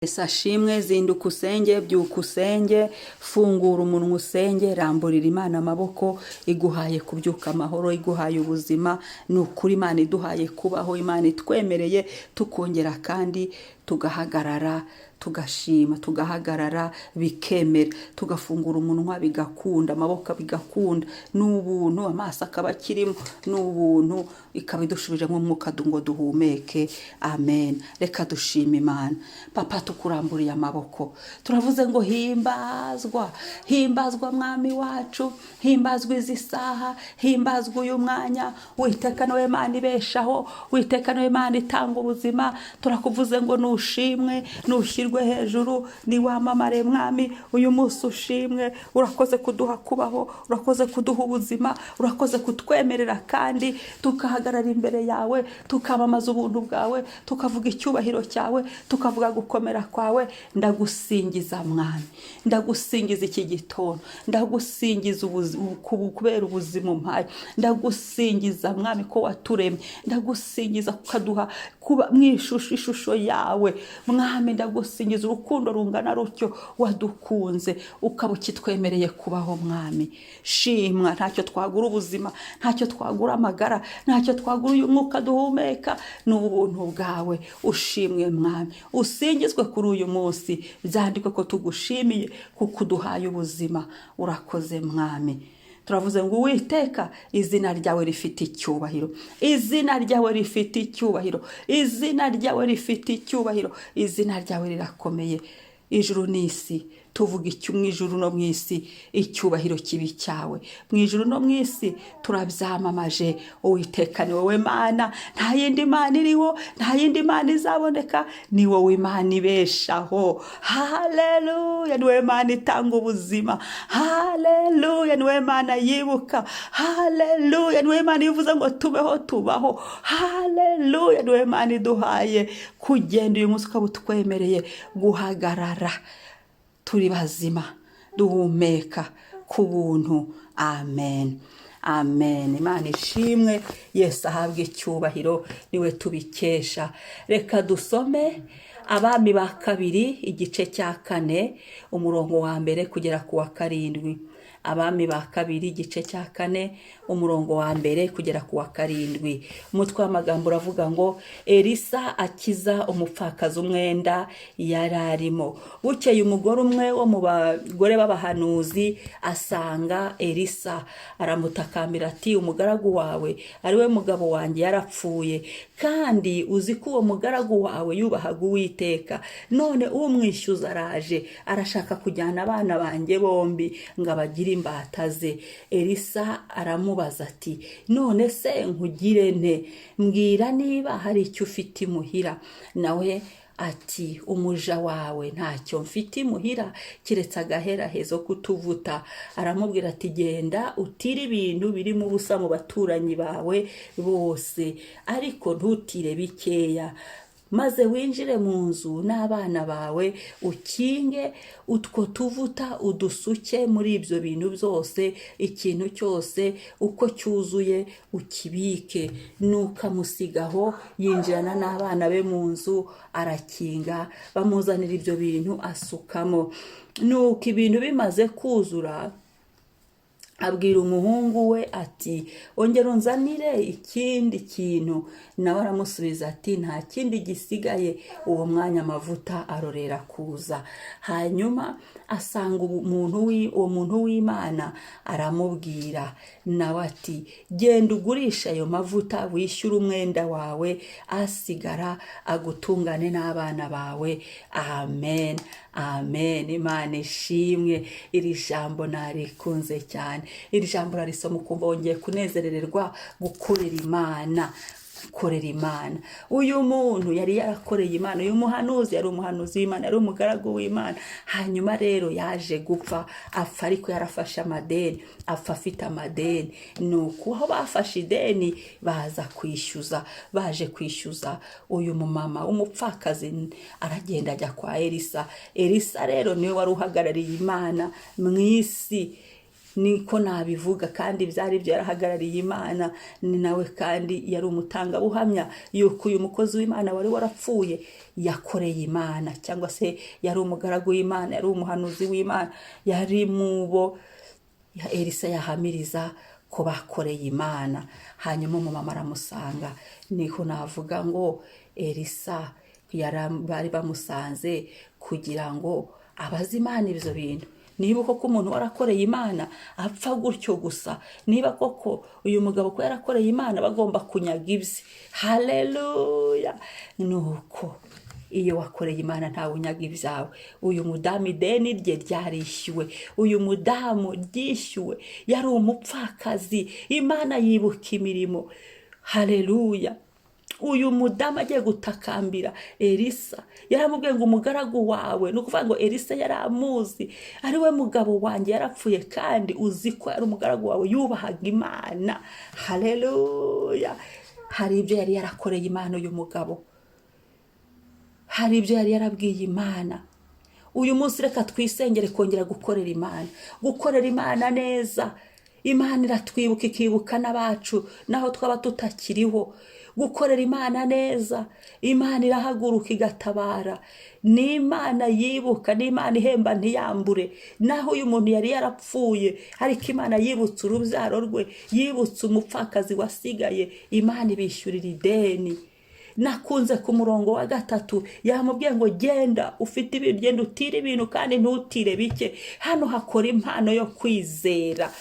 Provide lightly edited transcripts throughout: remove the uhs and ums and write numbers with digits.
Ese ashimwe, zinduka usenge, byuka usenge, fungura umunwa usenge, ramburira Imana amaboko, iguhaye kubyuka amahoro, iguhaye ubuzima. Ni ukuri Imana iduhaye kubaho, Imana itwemereye tukongera kandi tugahagarara, tugashima, tugahagarara bikemera, tugafungura umunwa bigakunda, amaboko bigakunda, n'ubuntu, amaso akaba akirimo, n'ubuntu ikaba idushubijemo umwuka ngo duhumeke. Amen. Reka dushima Imana. Papa, tukuramburiye amaboko, turavuze ngo himbazwa, himbazwa mwami wacu, himbazwa izi saha, himbazwa uyu mwanya. Uwiteka niwe Mana ibeshaho, Uwiteka niwe Mana itanga ubuzima. Turakuvuze ngo nushimwe, nushyirwe hejuru, ni wamamare mwami. Uyu munsi ushimwe, urakoze kuduha kubaho, urakoze kuduha ubuzima, urakoze kutwemerera kandi tukahagarara imbere yawe, tukamamaza ubuntu bwawe, tukavuga icyubahiro cyawe, tukavuga gukomera kwawe. Ndagusingiza mwami, ndagusingiza iki gitondo, ndagusingiza kubera ubuzima umpaye, ndagusingiza mwami ko waturemye, ndagusingiza kukaduha kuba ishusho yawe mwami. Ndagusingiza urukundo rungana rutyo wadukunze, ukaba ukitwemereye kubaho mwami. Shimwa, ntacyo twagura ubuzima, ntacyo twagura amagara, ntacyo twagura uyu mwuka duhumeka, ni ubuntu bwawe. Ushimwe mwami, usingizwe kuri uyu munsi. Byandikwe ko tugushimiye kuko uduhaye ubuzima. Urakoze mwami. Turavuze ngo Uwiteka, izina ryawe rifite icyubahiro, izina ryawe rifite icyubahiro, izina ryawe rifite icyubahiro, izina ryawe rirakomeye. Ijuru n'isi tuvuga icyo mu ijuru no mu isi, icyubahiro kibi cyawe mu ijuru no mu isi turabyamamaje. Uwiteka ni wowe Mana, nta yindi Mana iriho, nta yindi Mana izaboneka, ni wowe Mana ibeshaho. Haleluya, ni wowe Mana itanga ubuzima. Haleluya, ni wowe Mana yibuka. Haleluya, ni wowe Mana ivuze ngo tubeho tubaho. Haleluya, ni wowe Mana iduhaye kugenda uyu munsi, ukaba utwemereye guhagarara turi bazima, duhumeka ku buntu. Amen. Amen. Imana ishimwe, Yesu ahabwe icyubahiro, niwe tubikesha. Reka dusome Abami ba kabiri igice cya 4 umurongo wa mbere kugera ku wa 7. Abami ba kabiri igice cya 4 umurongo wa mbere kugera ku wa 7. Umutwe w'amagambo uravuga ngo Elisa akiza umupfakazi umwenda yararimo. Bukeye umugore umwe wo mu bagore b'abahanuzi asanga Elisa, aramutakambira ati, umugaragu wawe ari we mugabo wanjye yarapfuye, kandi uzi ko uwo mugaragu wawe yubahaga Uwiteka. None umwishyuza araje, arashaka kujyana abana banjye bombi ngo abagire imbata ze. Elisa aramubaza ati, none se nkugire nte? Mbwira niba hari icyo ufite imuhira. Nawe ati, umuja wawe ntacyo mfite imuhira kiretse agaherahezo kutuvuta. Aramubwira ati, genda utire ibintu birimo ubusa mu baturanyi bawe bose, ariko ntutire bikeya, maze winjire mu nzu n'abana bawe, ukinge utwo tuvuta, udusuke muri ibyo bintu byose, ikintu cyose uko cyuzuye ukibike. Nukamusigaho yinjirana n'abana be mu nzu, arakinga, bamuzanira ibyo bintu asukamo. Nuko ibintu bimaze kuzura, abwira umuhungu we ati, ongera unzanire ikindi kintu. Nawe aramusubiza ati, nta kindi gisigaye. Uwo mwanya amavuta arorera kuza. Hanyuma asanga uwo muntu w'Imana, aramubwira. Nawe ati, genda ugurisha ayo mavuta, wishyure umwenda wawe, asigara agutungane n'abana bawe. Amen. Amen. Imana ishimwe. Iri jambo narikunze cyane. Iri jambo rarisoma ukumva wongeye kunezerererwa gukorera Imana. Korera Imana. Uyu muntu yari yarakoreye Imana, uyu muhanuzi yari umuhanuzi w'Imana, yari umugaragu w'Imana. Hanyuma rero yaje gupfa, apfa ariko yarafashe amadeni, apfa afite amadeni. Nuko aho bafashe ideni baza kwishyuza, baje kwishyuza uyu mumama umupfakazi aragenda ajya kwa Elisa. Elisa rero niwe wari uhagarariye Imana mu isi. niko nabivuga, kandi byari byo yarahagarariye Imana. Ni nawe kandi yari umutangabuhamya yuko uyu mukozi w'Imana wari warapfuye yakoreye Imana, cyangwa se yari umugaragu w'Imana, yari umuhanuzi w'Imana, yari mu bo Elisa yahamiriza ko bakoreye Imana. Hanyuma umumama aramusanga. Niho navuga ngo Elisa bari bamusanze kugira ngo abaze Imana ibyo bintu. Niba koko umuntu warakoreye Imana apfa gutyo gusa, niba koko uyu mugabo ko yarakoreye Imana bagomba kunyaga ibye. Haleluya! Nuko iyo wakoreye Imana ntawe unyaga ibyawe. Uyu mudamu ideni rye ryarishyuwe, uyu mudamu ryishyuwe, yari umupfakazi, Imana yibuka imirimo. Haleluya! Uyu mudamu agiye gutakambira Elisa, yaramubwiye ngo umugaragu wawe, ni ukuvuga ngo Elisa yari amuzi, ari we mugabo wanjye yarapfuye, kandi uzi ko yari umugaragu wawe yubahaga Imana. Haleluya! Hari ibyo yari yarakoreye Imana uyu mugabo, hari ibyo yari yarabwiye Imana. Uyu munsi reka twisengere kongera gukorera Imana neza. Imana iratwibuka ikibuka n'abacu naho twaba tutakiriho. Gukorera Imana neza, Imana irahaguruka igatabara. Ni Imana yibuka, ni Imana ihemba ntiyambure. Naho uyu muntu yari yarapfuye, ariko Imana yibutse urubyaro rwe, yibutse umupfakazi wasigaye, Imana ibishyurira ideni. Nakunze ku murongo wa 3 yamubwiye ngo genda ufite ibintu, genda utire ibintu kandi ntutire bike. Hano hakora impano yo kwizera.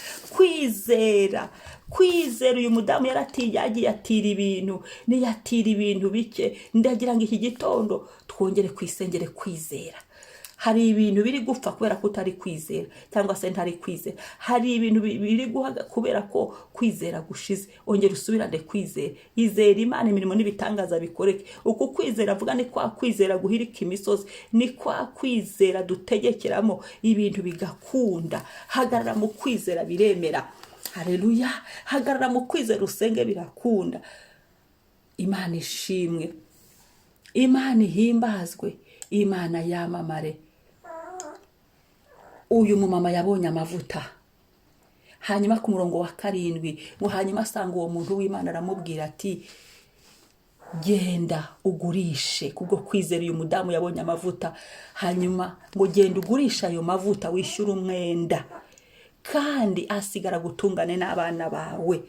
Uyu mudamu yagiye atira ibintu, niyatira ibintu bike. Ndagira ngo iki gitondo twongere kwisengere kwizera. Hari ibintu biri gupfa kubera ko utari kwizera, cyangwa se ntari kwizera. Hari ibintu biri guhaga kubera ko kwizera gushize. Ongera usubirane kwizera. Izera Imana, imirimo n'ibitangaza bikoreke. Uko kwizera avuga ni kwa kwizera guhirika imisozi, ni kwa kwizera dutegekeramo ibintu bigakunda. Hagarara mu kwizera biremera. Haleluya! Hagarara mu kwizera usenge birakunda. Imana ishimwe, Imana ihimbazwe, Imana yamamare. Uyu mumama yabonye amavuta. Hanyuma ku murongo wa 7 ngo hanyuma asanga uwo muntu w'Imana aramubwira ati genda ugurishe. Kubwo kwizera uyu mudamu yabonye amavuta. Hanyuma ngo genda ugurisha ayo mavuta wishyura umwenda, kandi asigara gutungane n'abana bawe.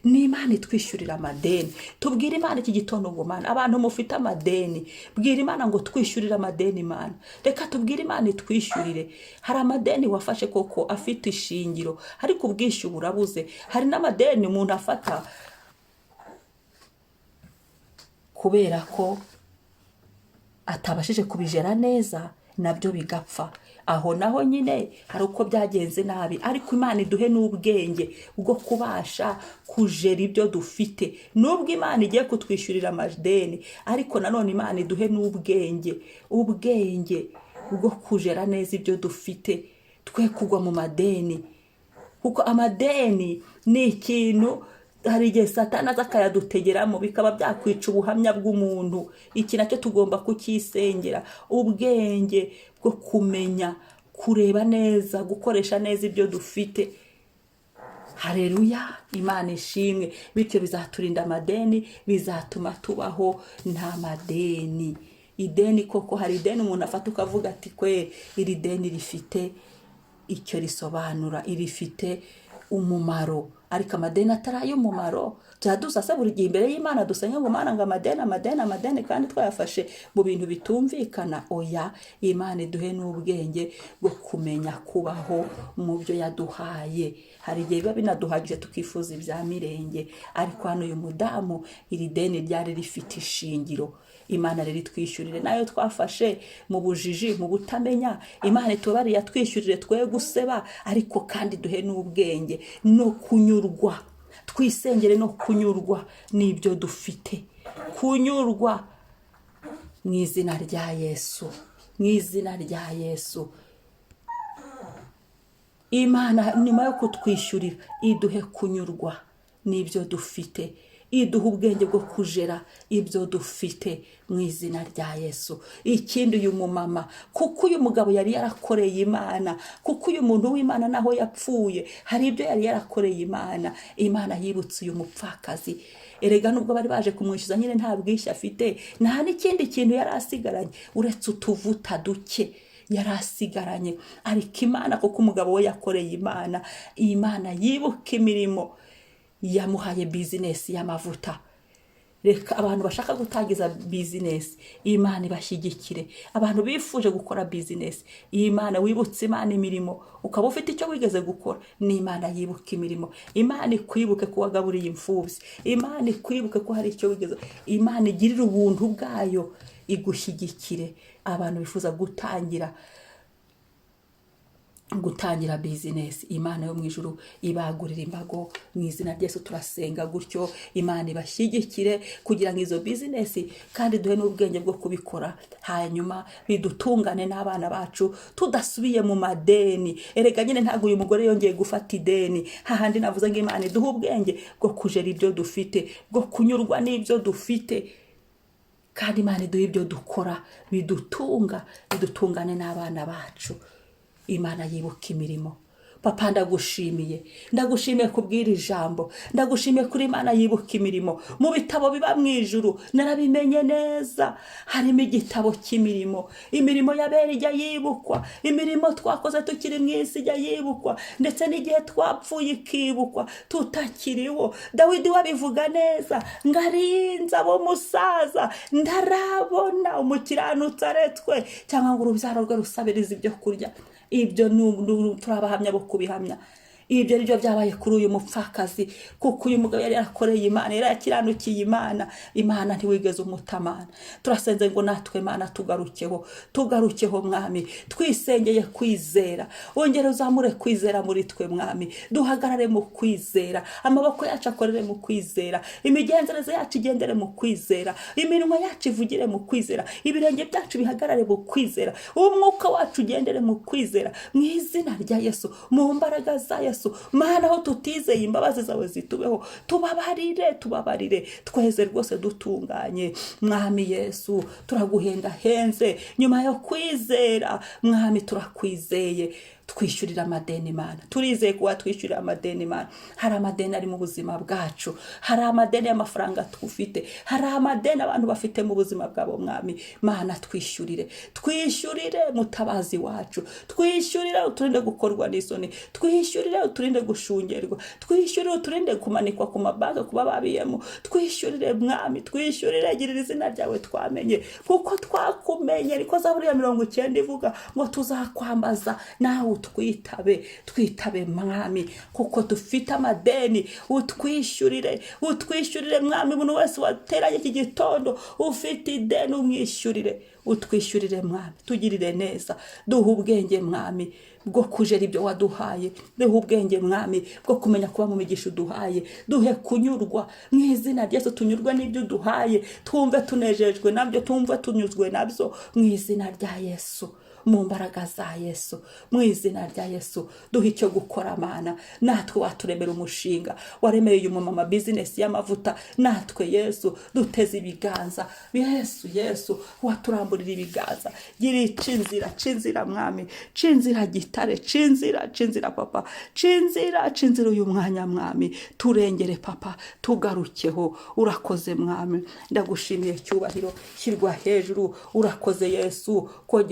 Ni Imana itwishyurira amadeni. Tubwire Imana iki gitondo ngo Mana, abantu mufite amadeni, bwira Imana ngo twishyurire amadeni Mana. Reka tubwire Imana itwishyurire. Hari amadeni wafashe koko afite ishingiro, ariko ubwishyu burabuze. Hari n'amadeni umuntu afata kubera ko atabashije kubijera neza, nabyo bigapfa. Aho naho nyine hari uko byagenze nabi, ariko Imana iduhe n'ubwenge bwo kubasha kujera ibyo dufite. Nubwo Imana igiye kutwishyurira amadeni, ariko nanone Imana iduhe n'ubwenge bwo kujera neza ibyo dufite, twe kugwa mu madeni. Kuko amadeni ni ikintu hari igihe Satani aza akayadutegeramo bikaba byakwica ubuhamya bw'umuntu. Iki nacyo tugomba kukisengera, ubwenge bwo kumenya kureba neza, gukoresha neza ibyo dufite. Haleluya! Imana ishimwe. Bityo bizaturinda amadeni, bizatuma tubaho nta madeni. Ideni koko, hari ideni umuntu afata ukavuga ati kwe iri deni rifite icyo risobanura, irifite umumaro, ariko amadeni atari umumaro. Byadusasa buri gihe imbere y'Imana dusenga ngo Mana ngo amadeni kandi twayafashe mu bintu bitumvikana. Oya, Imana iduhe n'ubwenge bwo kumenya kubaho mu byo yaduhaye. Hari igihe biba binaduhagije tukifuza ibya mirenge, ariko hano uyu mudamu iri deni ryari rifite ishingiro. Imana rero itwishyurire nayo twafashe mu bujiji, mu butamenya. Imana itubariye yatwishyurire twe guseba, ariko kandi duhe n'ubwenge no kunyurwa. Twisengere no kunyurwa n'ibyo dufite, kunyurwa mu izina rya Yesu, mu izina rya Yesu. Imana nyuma yo kutwishyurira iduhe kunyurwa n'ibyo dufite. iduha ubwenge bwo kujera ibyo dufite mu izina rya Yesu. Ikindi uyu mumama, kuko uyu mugabo yari yarakoreye Imana, kuko uyu muntu w'Imana naho yapfuye hari ibyo yari yarakoreye Imana, Imana yibutse uyu mupfakazi. Erega nubwo bari baje kumwishyuza nyine nta bwishyu afite, nta n'ikindi kintu yari asigaranye uretse utuvuta duke yari asigaranye. Ariko Imana, kuko umugabo we yakoreye Imana, Imana yibuka imirimo, yamuhaye bizinesi y'amavuta. Reka abantu bashaka gutangiza bizinesi, Imana ibashyigikire. Abantu bifuje gukora bizinesi, Imana wibutse Imana imirimo, ukaba ufite icyo wigeze gukora, ni Imana yibuka imirimo. Imana ikwibuke ko wagaburiye imfubyi, Imana ikwibuke ko hari icyo wigeze. Imana igirira ubuntu bwayo igushyigikire. Abantu bifuza gutangira bizinesi, Imana yo mu ijuru ibagurira imbago mu izina rya Yesu. Turasenga gutyo, Imana ibashyigikire kugira ngo izo bizinesi kandi duhe n'ubwenge bwo kubikora, hanyuma bidutungane n'abana bacu tudasubiye mu madeni. Erega nyine ntabwo uyu mugore yongeye gufata ideni, hahandi navuze ngo Imana iduhe ubwenge bwo kujera ibyo dufite, bwo kunyurwa n'ibyo dufite, kandi Imana iduhe ibyo dukora bidutungane n'abana bacu. Imana yibuka imirimo. Papa, ndagushimiye kubwira ijambo, ndagushimiye kuri Imana yibuka imirimo. Mu bitabo biba mu ijuru narabimenye neza, harimo igitabo cy'imirimo. Imirimo y'abera ijya yibukwa, imirimo twakoze tukiri mu isi ijya yibukwa, ndetse n'igihe twapfuye ikibukwa tutakiriho. Dawidi wabivuga neza, ngarinze abo musaza ndarabona umukiranutsi aretswe, cyangwa ngo urubyaro rwe rusabiriza ibyo kurya. Ibyo turabahamya bo kubihamya. Ibyo nibyo byabaye kuri uyu mupfakazi, kuko uyu mugabo yari yarakoreye Imana, yari yakiranukiye Imana. Imana ntiwigeze umutamana. Turasenze ngo natwe Imana tugarukeho Mwami, twisengeye kwizera. Wongere uzamure kwizera muri twe Mwami, duhagarare mu kwizera, amaboko yacu akorere mu kwizera, imigenzereze yacu igendere mu kwizera, iminwa yacu ivugire mu kwizera, ibirenge byacu bihagarare mu kwizera, umwuka wacu ugendere mu kwizera, mu izina rya Yesu, mu mbaraga za Yesu. Mana, aho tutizeye imbabazi zawe zitubeho, tubabarire tweze rwose dutunganye. Mwami Yesu, turaguhendahenze nyuma yo kwizera. Mwami, turakwizeye, twishyurira amadeni Mana. Turizeye kuba twishyurira amadeni Mana. Hari amadeni ari mu buzima bwacu, hari amadeni y'amafaranga twufite, hari amadeni abantu bafite mu buzima bwabo Mwami. Mana, twishyurire mutabazi wacu, twishyurire uturinde gukorwa n'isoni, twishyurire uturinde gushungerwa, twishyurire uturinde kumanikwa ku mabanki kuba babiyemo, twishyurire Mwami, twishyurire. Girira izina ryawe twamenye, kuko twakumenye. Niko Zaburi ya 90 ivuga ngo tuzakwambaza nawe twitabe Mwami, kuko dufite amadeni. Utwishyurire Mwami. Umuntu wese wateranye iki gitondo ufite ideni, umwishyurire, utwishyurire Mwami. Tugirire neza, duhe ubwenge Mwami bwo kujera ibyo waduhaye, duhe ubwenge Mwami bwo kumenya kuba mu migisha uduhaye, duhe kunyurwa mu izina rya Yesu. Tunyurwe n'ibyo uduhaye, twumve tunejejwe nabyo, twumve tunyuzwe nabyo mu izina rya Yesu, mu mbaraga za Yesu, mu izina rya Yesu. Duhe icyo gukora Mana. Natwe waturemera umushinga, waremeye uyu mama bizinesi y'amavuta. Natwe Yesu duteze ibiganza. Yesu waturamburira ibiganza. Gira cinzira Mwami, cinzira gitare, cinzira Papa, cinzira uyu mwanya Mwami. Turengere Papa, tugarukeho. Urakoze Mwami, ndagushimiye. Cyubahiro shyirwa hejuru. Urakoze Yesu ko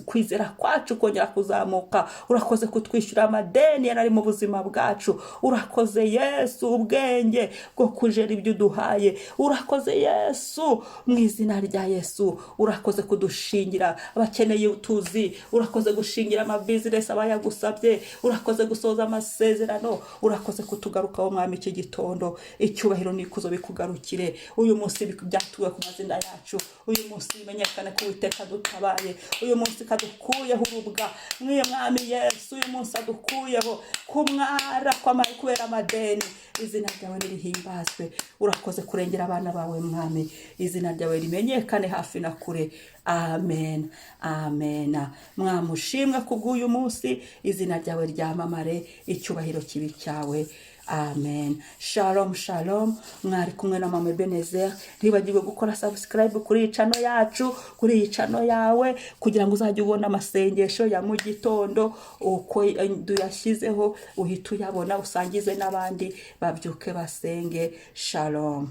kwizera kwacu kongera kuzamuka. Urakoze kutwishyura amadeni yarari mu buzima bwacu. Urakoze Yesu ubwenge bwo kujera ibyo duhaye. Urakoze Yesu mu izina rya Yesu. Urakoze kudushingira abakeneye utuzi. Urakoze gushingira amabizinesi abayagusabye. Urakoze gusoza amasezerano. Urakoze kutugarukaho Mwami iki gitondo. Icyubahiro n'ikuzo bikugarukire. Uyu munsi byatuwe ku mazina yacu. Uyu munsi bimenyekane ko Uwiteka dutabaye. Uyu munsi kadukuyeho urubwa Mwami Yesu. Uyu munsi adukuyeho kumwara kw'amari kubera amadeni. Izina ryawe nirihimbazwe. Urakoze kurengera abana bawe Mwami. Izina ryawe rimenyekane hafi na kure. Amen. Mwamushimwe kubw'uyu munsi. Izina ryawe ryamamare. Icyubahiro kibi cyawe. amen. Shalom shalom, mwari kumwe na Mama Ebenezer. Ntibagirwe gukora subscribe kuri iyi channel yacu, kuri iyi channel yawe, kugira ngo uzajye ubona amasengesho ya mu gitondo uko duyashyizeho, uhita uyabona usangize n'abandi babyuke basenge. Shalom.